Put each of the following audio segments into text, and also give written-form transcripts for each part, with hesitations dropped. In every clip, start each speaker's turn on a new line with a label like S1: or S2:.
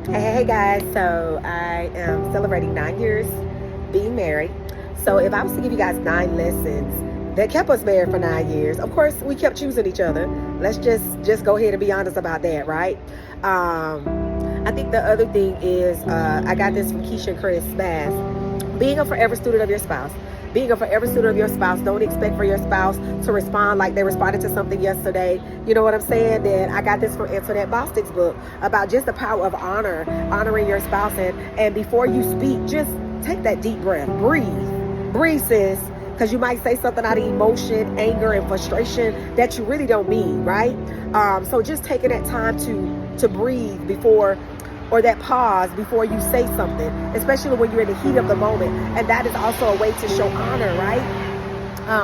S1: Hey guys, so I am celebrating 9 years being married. So if I was to give you guys 9 lessons that kept us married for 9 years, of course we kept choosing each other. Let's just go ahead and be honest about that, right? I think the other thing is I got this from Keisha and Chris Bass. Being a forever student of your spouse. Being a forever student of your spouse, don't expect for your spouse to respond like they responded to something yesterday. You know what I'm saying? Then I got this from Antoinette Bostic's book about just the power of honoring your spouse. And before you speak, just take that deep breath. Breathe, sis. Because you might say something out of emotion, anger, and frustration that you really don't mean, right? So just taking that time to breathe before, or that pause before you say something, especially when you're in the heat of the moment. And that is also a way to show honor, right?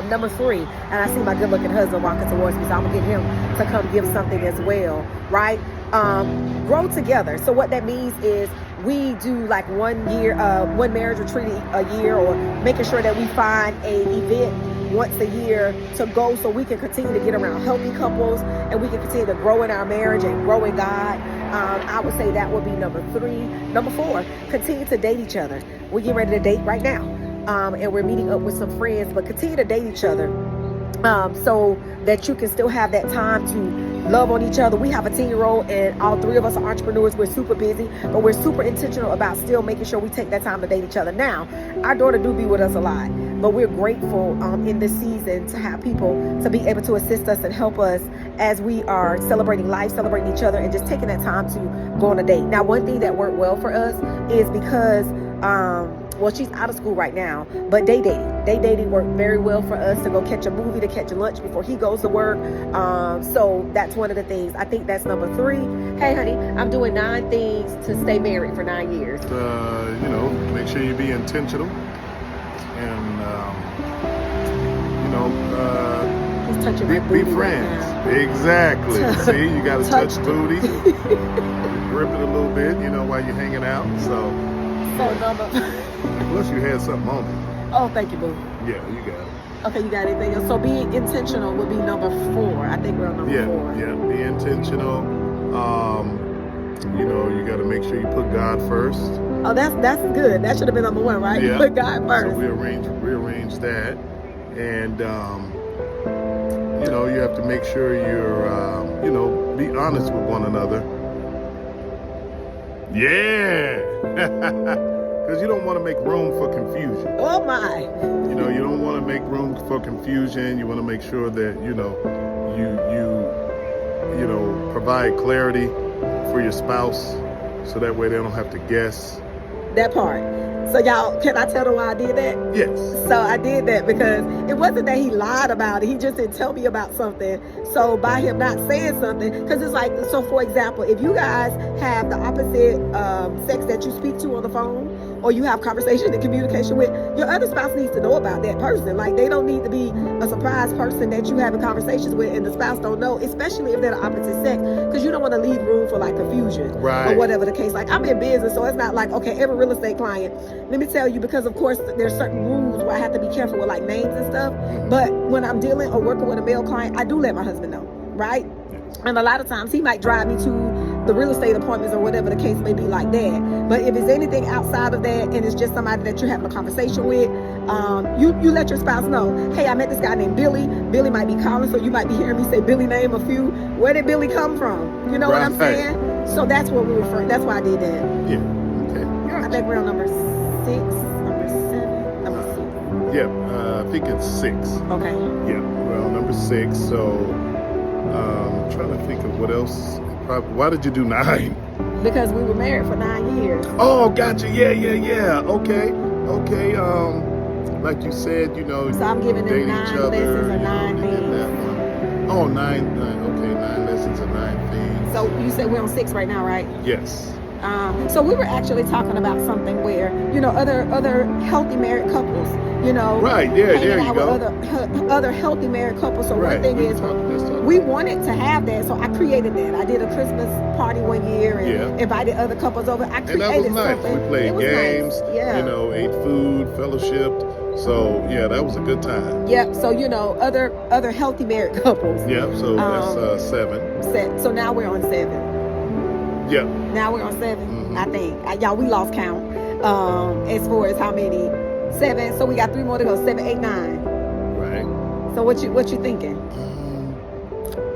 S1: Number 3, and I see my good looking husband walking towards me, so I'm gonna get him to come give something as well, right? Grow together. So what that means is we do like one marriage retreat a year, or making sure that we find a event once a year to go, so we can continue to get around healthy couples and we can continue to grow in our marriage and grow in God. I would say that would be number 3. Number 4, continue to date each other. We're getting ready to date right now, and we're meeting up with some friends, but continue to date each other so that you can still have that time to love on each other. We have a 10-year-old and all 3 of us are entrepreneurs. We're super busy, but we're super intentional about still making sure we take that time to date each other. Now, our daughter do be with us a lot, but we're grateful in this season to have people to be able to assist us and help us as we are celebrating life, celebrating each other, and just taking that time to go on a date. Now, one thing that worked well for us is because well, she's out of school right now, but day dating worked very well for us, to go catch a movie, to catch a lunch before he goes to work. So that's one of the things. I think that's number 3. Hey, honey, I'm doing 9 things to stay married for 9 years.
S2: Make sure you be intentional, and
S1: He's touching my
S2: be
S1: booty
S2: friends.
S1: right now.
S2: Exactly. See, you got to touch
S1: Touched it.
S2: booty, grip it a little bit, while you're hanging out. So
S1: number.
S2: plus you had something on it.
S1: Oh, thank you, boo.
S2: Yeah, you got it.
S1: Okay, you got anything else? So being intentional would be number 4. I think we're on number 4.
S2: Yeah. Be intentional. You got to make sure you put God first.
S1: Oh, that's good. That should have been number 1, right?
S2: Yeah.
S1: Put God first.
S2: So we rearrange that, and you have to make sure you're be honest with one another. Yeah. Because you don't want to make room for confusion.
S1: Oh my.
S2: You don't want to make room for confusion. You want to make sure that you provide clarity for your spouse, so that way they don't have to guess.
S1: That part. So y'all, can I tell them why I did that?
S2: Yes.
S1: So I did that because it wasn't that he lied about it. He just didn't tell me about something. So by him not saying something, because it's like, so for example, if you guys have the opposite sex that you speak to on the phone, or you have conversation and communication with, your other spouse needs to know about that person. Like, they don't need to be a surprise person that you having conversations with and the spouse don't know, especially if they're the opposite sex, because you don't want to leave room for like confusion,
S2: right,
S1: or whatever the case. Like, I'm in business, so it's not like, okay, every real estate client, let me tell you, because of course there's certain rules where I have to be careful with like names and stuff, but when I'm dealing or working with a male client, I do let my husband know, right? And a lot of times he might drive me to the real estate appointments or whatever the case may be like that. But if it's anything outside of that and it's just somebody that you're having a conversation with, you let your spouse know, hey, I met this guy named Billy. Billy might be calling, so you might be hearing me say Billy name a few. Where did Billy come from? You know what I'm saying? So that's what we refer. That's why I did that.
S2: Yeah. Okay. Gotcha.
S1: I think we're on number 6, number 7, number 6.
S2: Yeah. I think it's 6.
S1: Okay.
S2: Yeah. Well, number 6. So I'm trying to think of what else. Why did you do 9?
S1: Because we were married for 9 years.
S2: Oh, gotcha. Yeah. Okay. Like you said,
S1: So I'm giving them 9 lessons or 9 things.
S2: Oh, 9. Okay, 9 lessons or 9 things.
S1: So you said we're on 6 right now, right?
S2: Yes.
S1: So we were actually talking about something where, other healthy married couples,
S2: Right, yeah,
S1: hanging
S2: there you
S1: out
S2: go.
S1: with other healthy married couples. So
S2: Right.
S1: one thing is,
S2: Let's talk.
S1: we wanted to have that, so I created that. I did a Christmas party one year and invited other couples over. I created
S2: And that was nice.
S1: something.
S2: We played games,
S1: nice. Yeah.
S2: Ate food, fellowshipped. So yeah, that was a good time.
S1: Yep. So other healthy married couples.
S2: Yeah. So that's 7.
S1: So now we're on 7.
S2: Yeah.
S1: Now we're on 7,
S2: Mhm.
S1: I think. Y'all, we lost count. As far as how many? 7. So we got 3 more to go. 7, 8, 9.
S2: Right.
S1: So what you thinking?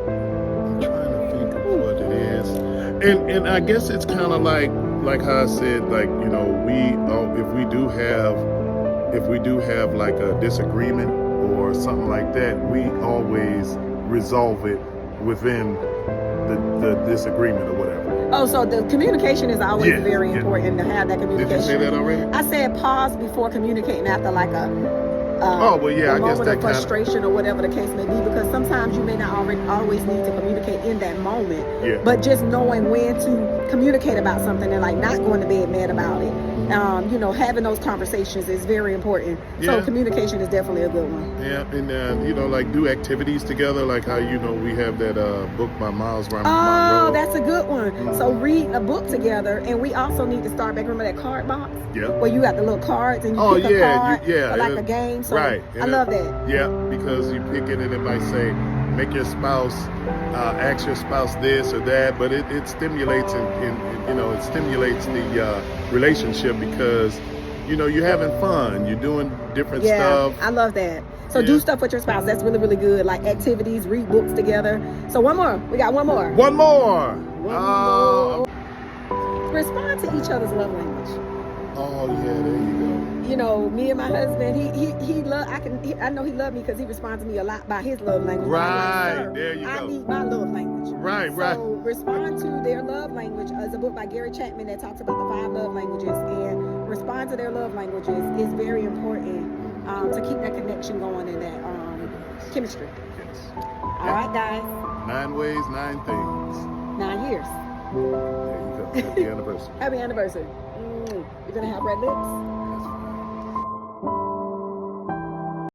S2: I'm trying to think of what it is, and I guess it's kind of like how I said, like, you know, if we do have like a disagreement or something like that, we always resolve it within the disagreement or whatever.
S1: Oh, so the communication is always
S2: Yeah,
S1: very
S2: yeah.
S1: important to have that communication.
S2: Did you say that already?
S1: I said pause before communicating after like a
S2: Oh, well, yeah,
S1: a
S2: I guess
S1: moment
S2: that
S1: of
S2: kinda-
S1: frustration or whatever the case may be, because sometimes you may not always need to communicate in that moment.
S2: Yeah.
S1: But just knowing when to communicate about something and like not going to bed mad about it. You know, having those conversations is very important. So
S2: Yeah.
S1: communication is definitely a good one.
S2: Yeah, and you know, like do activities together, like how, you know, we have that book by Miles
S1: Oh,
S2: Monroe.
S1: that's a good one.
S2: Mhm.
S1: So read a book together, and we also need to start back. Remember that card box
S2: Yeah.
S1: where you got the little cards and you
S2: Oh,
S1: pick a
S2: yeah,
S1: card
S2: yeah,
S1: for like
S2: and
S1: a game. So
S2: right,
S1: I
S2: and
S1: love that.
S2: Yeah, because you pick it and it might say, make your spouse, ask your spouse this or that, but it stimulates and you know, it stimulates the relationship because, you know, you're having fun, you're doing different
S1: Yeah,
S2: stuff.
S1: I love that. So
S2: Yeah.
S1: do stuff with your spouse. That's really, really good. Like activities, read books together. So one more. We got one more.
S2: One more.
S1: One more. Respond to each other's love language.
S2: Oh yeah, there you
S1: You know, me and my husband, I know he loved me because he responds to me a lot by his love language. But I'm
S2: Right,
S1: like, "Sir,
S2: there you
S1: I
S2: go.
S1: need my love language."
S2: Right, right.
S1: So respond to their love language is a book by Gary Chapman that talks about the 5 love languages, and respond to their love languages is very important to keep that connection going and that chemistry.
S2: go. Yes.
S1: All right, guys.
S2: 9 ways, 9 things.
S1: 9 years.
S2: There you go. Happy anniversary.
S1: Happy anniversary. You're gonna have red lips.